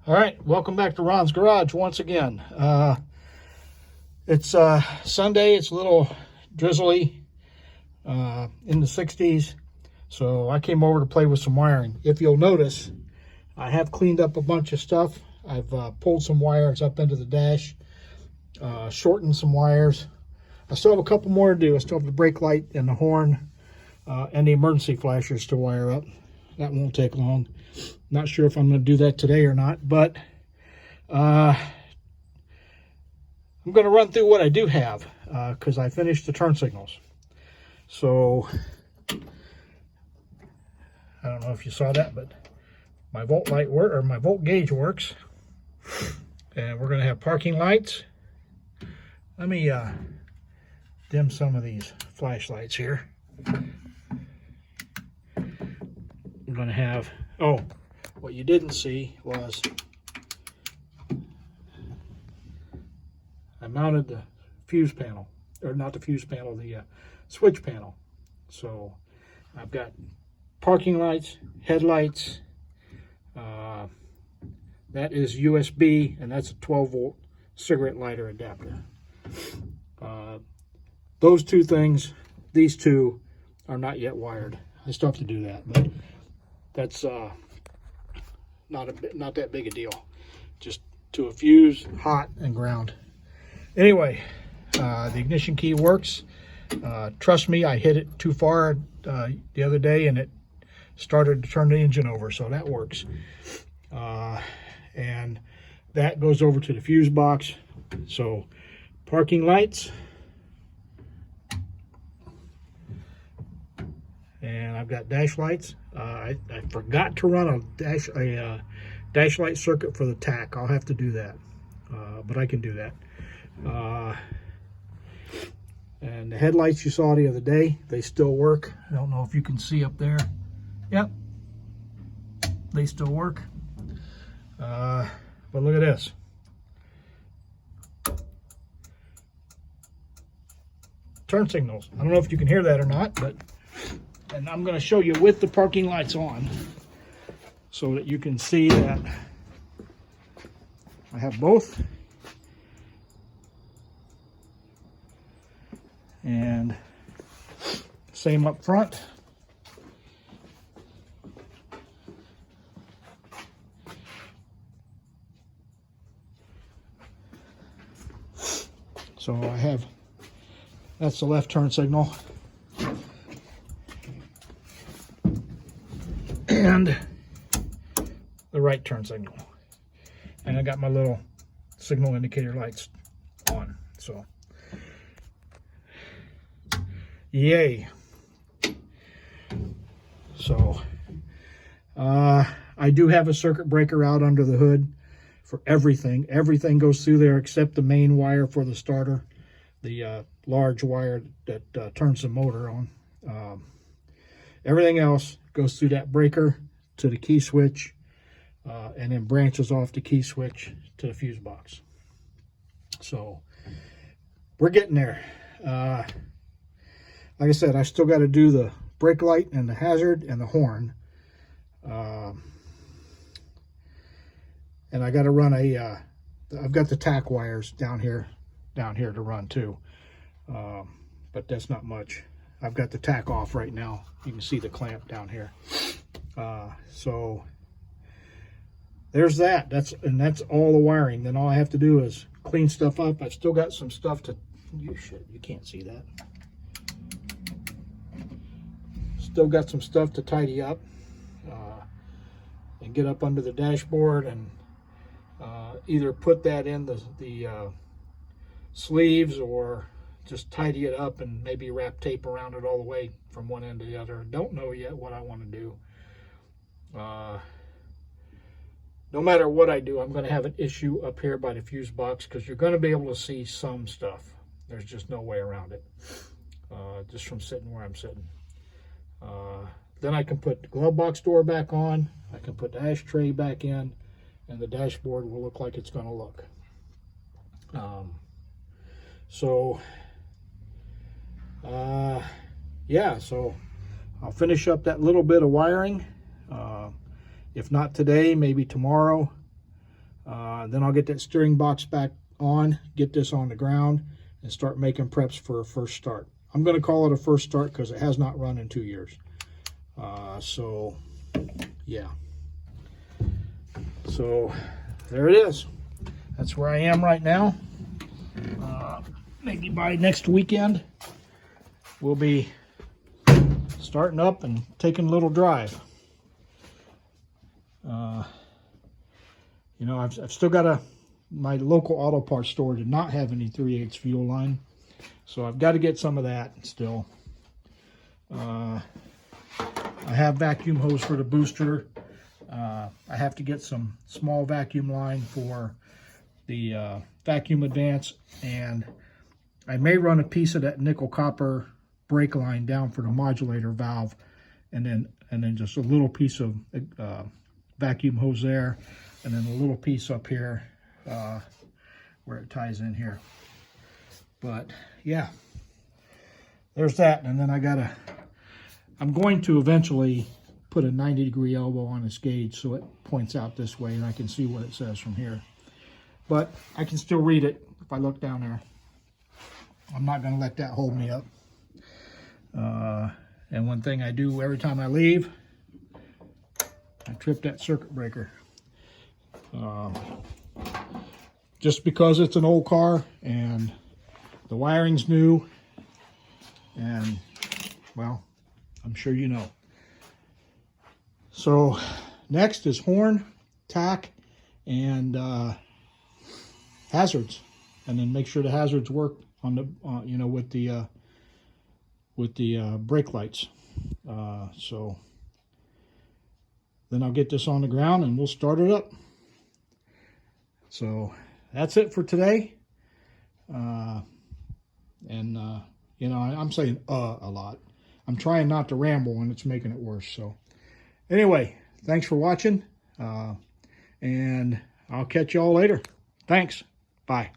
All right, welcome back to Ron's Garage once again. It's Sunday. It's a little drizzly, in the 60s. So I came over to play with some wiring. If you'll notice, I have cleaned up a bunch of stuff. I've pulled some wires up into the dash, shortened some wires. I still have a couple more to do. I still have the brake light and the horn and the emergency flashers to wire up. That won't take long. Not sure if I'm going to do that today or not, but I'm going to run through what I do have because I finished the turn signals. So I don't know if you saw that, but my volt gauge works, and we're going to have parking lights. Let me dim some of these flashlights here. I'm going to have, what you didn't see was I mounted the fuse panel, or not the fuse panel, the switch panel. So I've got parking lights, headlights. That is USB, and that's a 12-volt cigarette lighter adapter. Those two things, these two, are not yet wired. I still have to do that, but that's not that big a deal. Just to a fuse, hot and ground. Anyway, the ignition key works. Trust me, I hit it too far the other day and it started to turn the engine over, so that works. And that goes over to the fuse box. So parking lights, and I've got dash lights. I forgot to run a dash light circuit for the tack. I'll have to do that, but I can do that. And the headlights you saw the other day, they still work. I don't know if you can see up there. Yep, they still work. But look at this. Turn signals. I don't know if you can hear that or not, but and I'm going to show you with the parking lights on so that you can see that I have both. And same up front. So I have, that's the left turn signal. And the right turn signal. And I got my little signal indicator lights on. So yay. So I do have a circuit breaker out under the hood for everything. Everything goes through there except the main wire for the starter, the large wire that turns the motor on. Everything else goes through that breaker to the key switch, and then branches off the key switch to the fuse box. So we're getting there. Like I said, I still got to do the brake light and the hazard and the horn. And I got to run I've got the tack wires down here to run too. But that's not much. I've got the tack off right now. You can see the clamp down here. So there's that. That's all the wiring. Then all I have to do is clean stuff up. I've still got some stuff to, you can't see that. Still got some stuff to tidy up and get up under the dashboard and either put that in the sleeves or just tidy it up and maybe wrap tape around it all the way from one end to the other. Don't know yet what I want to do. No matter what I do, I'm going to have an issue up here by the fuse box because you're going to be able to see some stuff. There's just no way around it, just from sitting where I'm sitting. Then I can put the glove box door back on. I can put the ashtray back in, and the dashboard will look like it's going to look. Yeah, so I'll finish up that little bit of wiring. If not today, maybe tomorrow. Then I'll get that steering box back on, get this on the ground, and start making preps for a first start. I'm going to call it a first start because it has not run in 2 years. So, yeah. So, there it is. That's where I am right now. Maybe by next weekend, we'll be starting up and taking a little drive. You know, I've still got my local auto parts store did not have any 3/8 fuel line, so I've got to get some of that still. I have vacuum hose for the booster. I have to get some small vacuum line for the vacuum advance, and I may run a piece of that nickel copper brake line down for the modulator valve, and then just a little piece of vacuum hose there, and then a little piece up here where it ties in here. But yeah, there's that. And then I'm going to eventually put a 90-degree elbow on this gauge so it points out this way and I can see what it says from here. But I can still read it if I look down there. I'm not going to let that hold me up. And one thing I do every time I leave, I trip that circuit breaker. Just because it's an old car and the wiring's new, and well, I'm sure you know. So next is horn, tack, and hazards, and then make sure the hazards work on the you know, with the brake lights. So then I'll get this on the ground and we'll start it up. So that's it for today. You know, I'm saying a lot. I'm trying not to ramble and it's making it worse. So anyway, thanks for watching. And I'll catch y'all later. Thanks. Bye.